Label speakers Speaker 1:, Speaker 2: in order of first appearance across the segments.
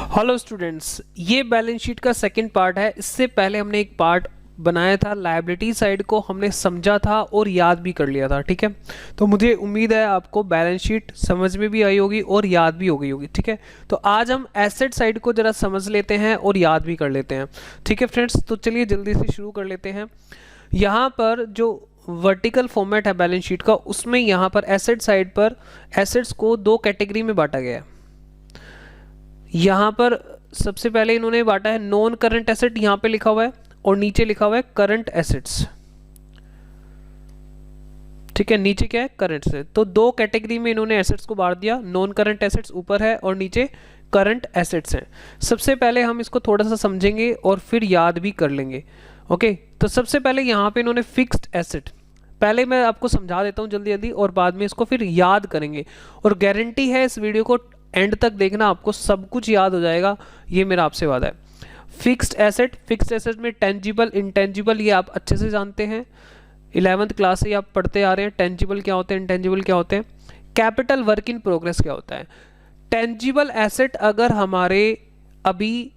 Speaker 1: Hello students, ये balance sheet का second part है। इससे पहले हमने एक पार्ट बनाया था, लायबिलिटी साइड को हमने समझा था और याद भी कर लिया था। ठीक है, तो मुझे उम्मीद है आपको बैलेंस शीट समझ में भी आई होगी और याद भी हो गई होगी। ठीक है, तो आज हम एसेट साइड को ज़रा समझ लेते हैं और याद भी कर लेते हैं। ठीक है फ्रेंड्स, तो चलिए जल्दी से शुरू कर लेते हैं। यहाँ पर जो वर्टिकल फॉर्मेट है बैलेंस शीट का, उसमें यहाँ पर एसेट साइड पर एसेट्स को दो कैटेगरी में बांटा गया है। यहाँ पर सबसे पहले इन्होंने बांटा है नॉन करंट एसेट, यहाँ पे लिखा हुआ है, और नीचे लिखा हुआ है करंट एसेट्स। ठीक है, नीचे क्या है, करंट से। तो दो कैटेगरी में इन्होंने एसेट्स को बांट दिया। नॉन करंट एसेट्स ऊपर है और नीचे करंट एसेट्स हैं। सबसे पहले हम इसको थोड़ा सा समझेंगे और फिर याद भी कर लेंगे। ओके, तो सबसे पहले यहाँ पे इन्होंने फिक्स्ड एसेट, पहले मैं आपको समझा देता हूँ जल्दी जल्दी और बाद में इसको फिर याद करेंगे। और गारंटी है इस वीडियो को एंड तक देखना, आपको सब कुछ याद हो जाएगा, ये मेरा आपसे वादा है। फिक्स्ड एसेट में टेंजिबल इंटेंजिबल ये आप अच्छे से जानते हैं, 11th क्लास से आप पढ़ते आ रहे हैं। टेंजिबल क्या होते हैं, इंटेंजिबल क्या होते हैं, कैपिटल वर्क इन प्रोग्रेस क्या होता है। टेंजिबल एसेट अगर हमारे अभी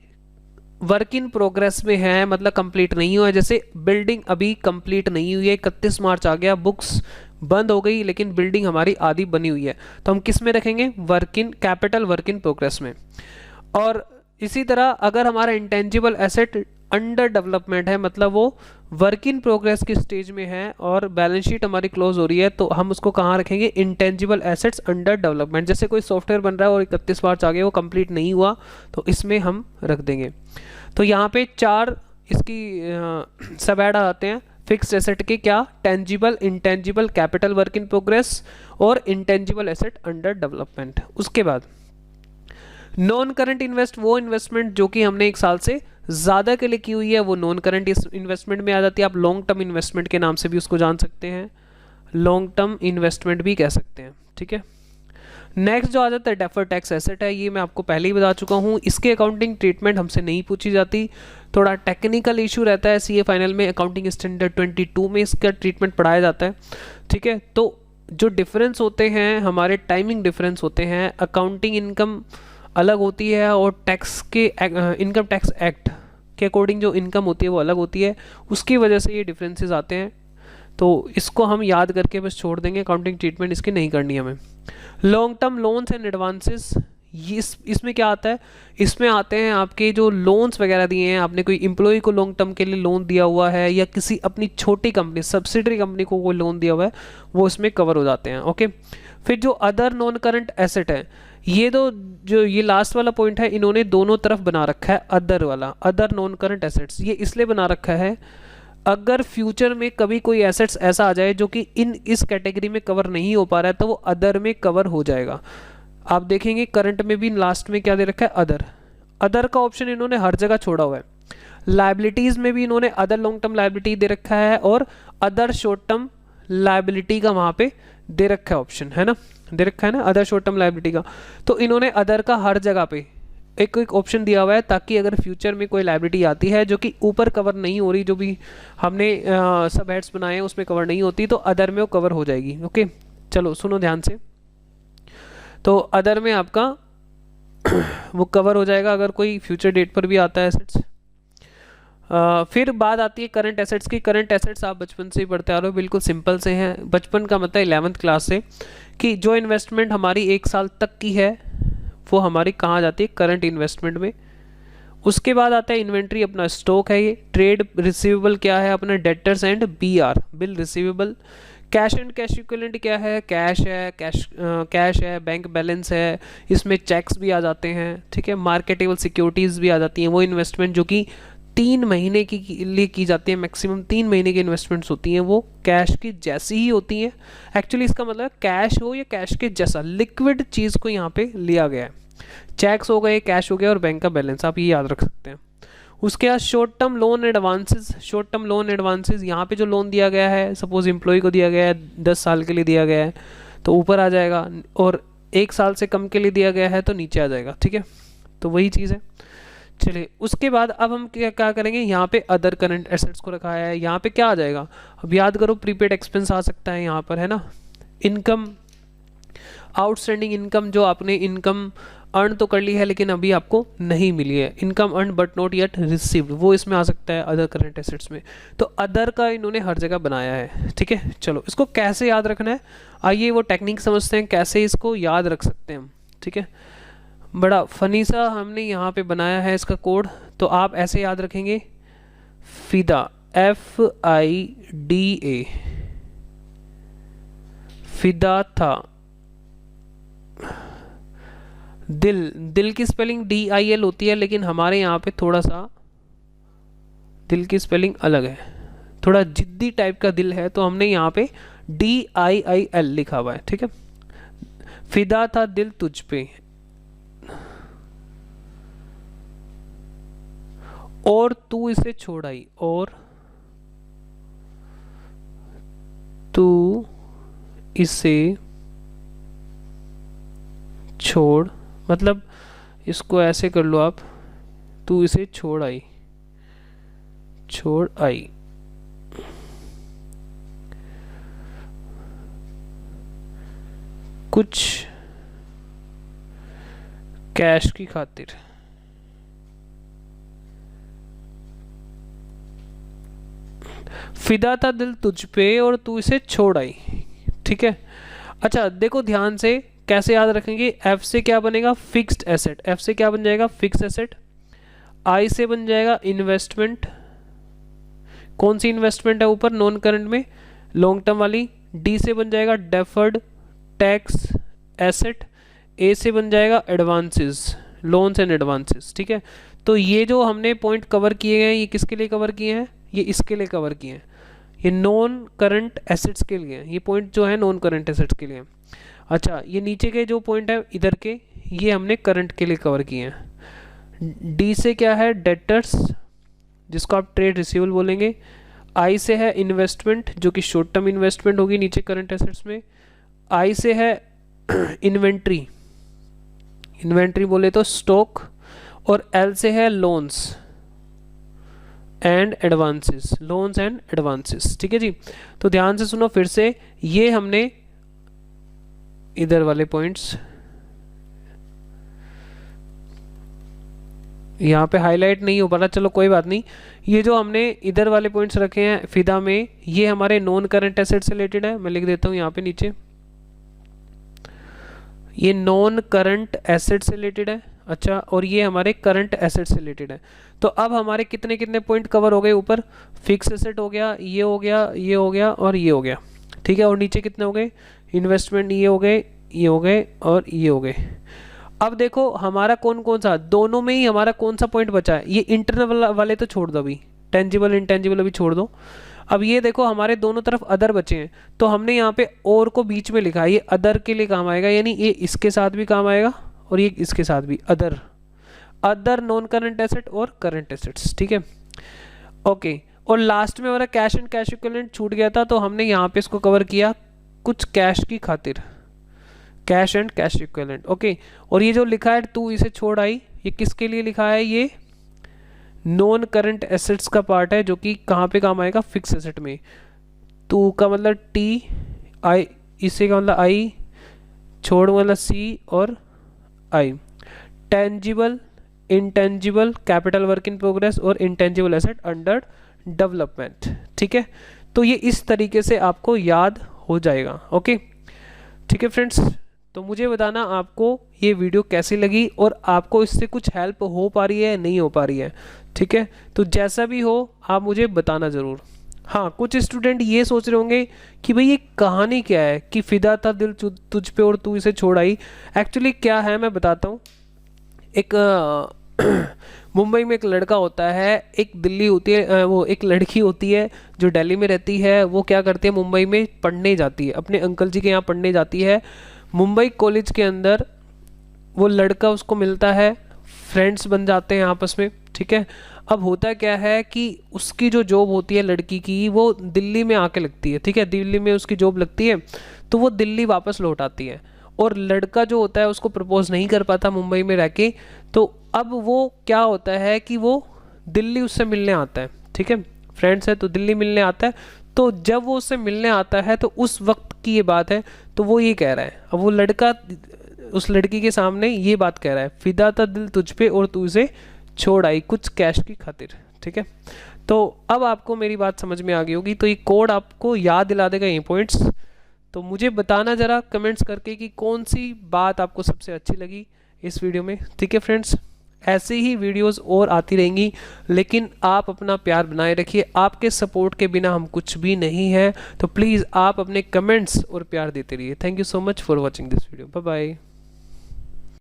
Speaker 1: वर्क इन प्रोग्रेस में है, मतलब कंप्लीट नहीं हुआ है, जैसे बिल्डिंग अभी कंप्लीट नहीं हुई है, 31 मार्च आ गया, बुक्स बंद हो गई, लेकिन बिल्डिंग हमारी आधी बनी हुई है, तो हम किस में रखेंगे, work in capital work in progress में। और इसी तरह अगर हमारा इंटेंजिबल एसेट अंडर डेवलपमेंट है, मतलब वो वर्क इन प्रोग्रेस की स्टेज में है और बैलेंस शीट हमारी क्लोज हो रही है, तो हम उसको कहाँ रखेंगे, इंटेंजिबल एसेट्स अंडर डेवलपमेंट। जैसे कोई सॉफ्टवेयर बन रहा है और 31 मार्च आ गया, वो कंप्लीट नहीं हुआ, तो इसमें हम रख देंगे। तो यहाँ पे चार इसकी सब ऐड आते हैं फिक्स्ड एसेट के, क्या, tangible, intangible, capital work in progress और इंटेंजिबल एसेट अंडर डेवलपमेंट। उसके बाद नॉन करंट वो इन्वेस्टमेंट जो कि हमने एक साल से ज़्यादा के लिए की हुई है, वो नॉन करंट इन्वेस्टमेंट में आ जाती है। आप लॉन्ग टर्म इन्वेस्टमेंट के नाम से भी उसको जान सकते हैं, लॉन्ग टर्म इन्वेस्टमेंट भी कह सकते हैं। ठीक है, नेक्स्ट जो आ जाता है डेफर्ड टैक्स एसेट है, ये मैं आपको पहले ही बता चुका हूँ। इसके अकाउंटिंग ट्रीटमेंट हमसे नहीं पूछी जाती, थोड़ा टेक्निकल इशू रहता है। सीए फाइनल में अकाउंटिंग स्टैंडर्ड 22 में इसका ट्रीटमेंट पढ़ाया जाता है। ठीक है, तो जो डिफरेंस होते हैं हमारे, टाइमिंग डिफरेंस होते हैं, अकाउंटिंग इनकम अलग होती है और टैक्स के इनकम टैक्स एक्ट के अकॉर्डिंग जो इनकम होती है वो अलग होती है, उसकी वजह से ये डिफरेंसेस आते हैं। तो इसको हम याद करके बस छोड़ देंगे, अकाउंटिंग ट्रीटमेंट इसकी नहीं करनी हमें। Long term loans and advances, इसमें क्या आता है, इसमें आते हैं आपके जो लोन्स वगैरह दिए हैं, आपने कोई एम्प्लॉय को लॉन्ग टर्म के लिए लोन दिया हुआ है या किसी अपनी छोटी कंपनी सब्सिडरी कंपनी को कोई लोन दिया हुआ है, वो इसमें कवर हो जाते हैं। ओके, फिर जो अदर नॉन करंट एसेट है, ये तो जो ये लास्ट वाला पॉइंट है, इन्होंने दोनों तरफ बना रखा है अदर वाला, अदर नॉन करंट एसेट्स। ये इसलिए बना रखा है अगर फ्यूचर में कभी कोई एसेट्स ऐसा आ जाए जो कि इस कैटेगरी में कवर नहीं हो पा रहा है, तो वो अदर में कवर हो जाएगा। आप देखेंगे करंट में भी लास्ट में क्या दे रखा है, अदर। अदर का ऑप्शन इन्होंने हर जगह छोड़ा हुआ है। लाइबिलिटीज में भी इन्होंने अदर लॉन्ग टर्म लाइबिलिटी दे रखा है और अदर शॉर्ट टर्म लाइबिलिटी का वहां पे दे रखा है ऑप्शन, है ना, दे रखा है ना, अदर शॉर्ट टर्म लाइबिलिटी का। तो इन्होंने अदर का हर जगह पे एक ऑप्शन दिया हुआ है, ताकि अगर फ्यूचर में कोई लाइबिलिटी आती है जो कि ऊपर कवर नहीं हो रही, जो भी हमने सब हेड्स बनाए हैं उसमें कवर नहीं होती, तो अदर में वो कवर हो जाएगी। ओके, चलो सुनो ध्यान से। तो अदर में आपका वो कवर हो जाएगा अगर कोई फ्यूचर डेट पर भी आता है एसेट्स। फिर बात आती है करंट एसेट्स की। करंट एसेट्स आप बचपन से ही पढ़ते आ रहे हो, बिल्कुल सिंपल से हैं। बचपन का मतलब 11th क्लास से, कि जो इन्वेस्टमेंट हमारी 1 साल तक की है वो हमारी कहाँ जाती है, करंट इन्वेस्टमेंट में। उसके बाद आता है इन्वेंट्री, अपना स्टॉक है ये। ट्रेड रिसीवेबल क्या है, अपना debtors and BR, bill receivable. Cash and cash equivalent क्या है, कैश है, कैश है, बैंक बैलेंस है, इसमें चेक्स भी आ जाते हैं। ठीक है, मार्केटेबल सिक्योरिटीज़ भी आ जाती हैं, वो इन्वेस्टमेंट जो कि 3 महीने के लिए की जाती है, मैक्सिमम 3 महीने की इन्वेस्टमेंट्स होती हैं, वो कैश की जैसी ही होती हैं। एक्चुअली इसका मतलब कैश हो या कैश के जैसा लिक्विड चीज़ को यहाँ पे लिया गया है। चेक्स हो गए, कैश हो गया और बैंक का बैलेंस, आप ये याद रख सकते हैं। उसके बाद short term loan advances. Short term loan advances, यहाँ पे जो लोन दिया गया है, सपोज एम्प्लॉय को दिया गया है 10 साल के लिए दिया गया है, तो ऊपर आ जाएगा, और 1 साल से कम के लिए दिया गया है तो नीचे आ जाएगा। ठीक है, तो वही चीज़ है। चलिए, उसके बाद अब हम क्या करेंगे, यहाँ पे अदर करंट एसेट्स को रखा है। यहाँ पे क्या आ जाएगा, अब याद करो, प्रीपेड एक्सपेंस आ सकता है यहाँ पर, है ना। इनकम, आउटस्टैंडिंग इनकम, जो आपने इनकम अर्न तो कर ली है लेकिन अभी आपको नहीं मिली है। Income earn but not yet received, वो इसमें आ सकता है अदर करंट एसेट्स में। तो अदर का इन्होंने हर जगह बनाया है, ठीक है। चलो इसको कैसे याद रखना है, आइए वो टेक्निक समझते हैं कैसे इसको याद रख सकते हैं हम, ठीक है। बड़ा फनी सा हमने यहाँ पे बनाया है इसका कोड। तो आप ऐसे याद रखेंगे, फिदा FIDA, फिदा था। दिल, दिल की स्पेलिंग DIL होती है, लेकिन हमारे यहाँ पे थोड़ा सा दिल की स्पेलिंग अलग है, थोड़ा जिद्दी टाइप का दिल है, तो हमने यहाँ पे DIIL लिखा हुआ है, ठीक है। फिदा था दिल तुझ पे, और तू इसे छोड़ आई, और तू इसे छोड़, मतलब इसको ऐसे कर लो आप, तू इसे छोड़ आई, छोड़ आई। कुछ कैश की खातिर। फिदा था दिल तुझ पे और तू इसे छोड़ आई, ठीक है। अच्छा देखो ध्यान से, कैसे याद रखेंगे, एफ से क्या बनेगा, फिक्स्ड एसेट, एफ से क्या बन जाएगा, फिक्स्ड एसेट। आई से बन जाएगा इन्वेस्टमेंट, कौन सी इन्वेस्टमेंट है ऊपर, नॉन करंट में, लॉन्ग टर्म वाली। डी से बन जाएगा डेफर्ड टैक्स एसेट। ए से बन जाएगा एडवांसेस, लोन्स एंड एडवांसेस, ठीक है। तो ये जो हमने पॉइंट कवर किए हैं, ये किसके लिए कवर किए हैं, ये इसके लिए कवर किए हैं, ये नॉन करंट एसेट्स के लिए, ये पॉइंट जो है नॉन करंट एसेट्स के लिए। अच्छा ये नीचे के जो पॉइंट है इधर के, ये हमने करंट के लिए कवर किए हैं। डी से क्या है, डेटर्स, जिसको आप ट्रेड रिसीवेबल बोलेंगे। आई से है इन्वेस्टमेंट, जो कि शॉर्ट टर्म इन्वेस्टमेंट होगी नीचे करंट एसेट्स में। आई से है इन्वेंट्री, इन्वेंट्री बोले तो स्टॉक। और एल से है loans and advances, loans and advances, ठीक है जी। तो ध्यान से सुनो फिर से, ये हमने इधर वाले पॉइंट्स यहाँ पे हाईलाइट नहीं हो पा रहा, चलो कोई बात नहीं। ये जो हमने इधर वाले पॉइंट्स रखे हैं फिदा में, ये हमारे नॉन करंट एसेट से रिलेटेड है, मैं लिख देता हूँ यहाँ पे नीचे, ये नॉन करंट एसेट से रिलेटेड है। अच्छा और ये हमारे करंट एसेट से रिलेटेड है। तो अब हमारे कितने कितने पॉइंट कवर हो गए, ऊपर फिक्स एसेट हो गया, ये हो गया, ये हो गया और ये हो गया, ठीक है। और नीचे कितने हो गए, इन्वेस्टमेंट, ये हो गए, ये हो गए और ये हो गए। अब देखो हमारा कौन कौन सा, दोनों में ही हमारा कौन सा पॉइंट बचा है, ये इंटरनल वाले तो छोड़ दो अभी, टेंजिबल इंटेंजिबल अभी छोड़ दो। अब ये देखो हमारे दोनों तरफ अदर बचे हैं, तो हमने यहाँ पे और को बीच में लिखा है, ये अदर के लिए काम आएगा, यानी ये इसके साथ भी काम आएगा और ये इसके साथ भी, other, other non current asset और करंट एसेट्स, ठीक है ओके। और लास्ट में हमारा कैश एंड कैश इक्विवेलेंट छूट गया था, तो हमने यहाँ पे इसको कवर किया, कुछ कैश की खातिर, cash and cash equivalent, okay. और ये जो लिखा है तू इसे छोड़ आई, ये किसके लिए लिखा है, ये नॉन करंट एसेट्स का पार्ट है, जो कि कहाँ पे काम आएगा, फिक्स एसेट में। तू का मतलब टी, आई, इसे का मतलब आई, छोड़ मतलब सी और I. Tangible, intangible, capital work in progress और इंटेंजिबल एसेट अंडर डेवलपमेंट, ठीक है। तो ये इस तरीके से आपको याद हो जाएगा, ओके ठीक है फ्रेंड्स। तो मुझे बताना आपको ये वीडियो कैसी लगी और आपको इससे कुछ हेल्प हो पा रही है नहीं हो पा रही है, ठीक है। तो जैसा भी हो आप मुझे बताना ज़रूर। हाँ कुछ स्टूडेंट ये सोच रहे होंगे कि भाई ये कहानी क्या है कि फिदा था दिल तुझ पे और तू इसे छोड़ आई। एक्चुअली क्या है मैं बताता हूँ। एक मुंबई में एक लड़का होता है, एक दिल्ली होती है, वो एक लड़की होती है जो दिल्ली में रहती है। वो क्या करती है, मुंबई में पढ़ने जाती है, अपने अंकल जी के यहाँ पढ़ने जाती है। मुंबई कॉलेज के अंदर वो लड़का उसको मिलता है, फ्रेंड्स बन जाते हैं आपस में, ठीक है। अब होता क्या है कि उसकी जो जॉब होती है लड़की की, वो दिल्ली में आके लगती है, ठीक है। दिल्ली में उसकी जॉब लगती है, तो वो दिल्ली वापस लौट आती है। और लड़का जो होता है उसको प्रपोज नहीं कर पाता मुंबई में रह के। तो अब वो क्या होता है कि वो दिल्ली उससे मिलने आता है, ठीक है। फ्रेंड्स है तो दिल्ली मिलने आता है। तो जब वो उससे मिलने आता है तो उस वक्त की ये बात है, तो वो ये कह रहा है, अब वो लड़का उस लड़की के सामने ये बात कह रहा है, फिदा था दिल तुझ पे और तू उसे छोड़ आई कुछ कैश की खातिर। ठीक है, तो अब आपको मेरी बात समझ में आ गई होगी। तो ये कोड आपको याद दिला देगा ये पॉइंट्स। तो मुझे बताना ज़रा कमेंट्स करके कि कौन सी बात आपको सबसे अच्छी लगी इस वीडियो में। ठीक है फ्रेंड्स, ऐसे ही वीडियोस और आती रहेंगी, लेकिन आप अपना प्यार बनाए रखिए। आपके सपोर्ट के बिना हम कुछ भी नहीं है। तो प्लीज़ आप अपने कमेंट्स और प्यार देते रहिए। Thank you so much for watching this video. Bye bye.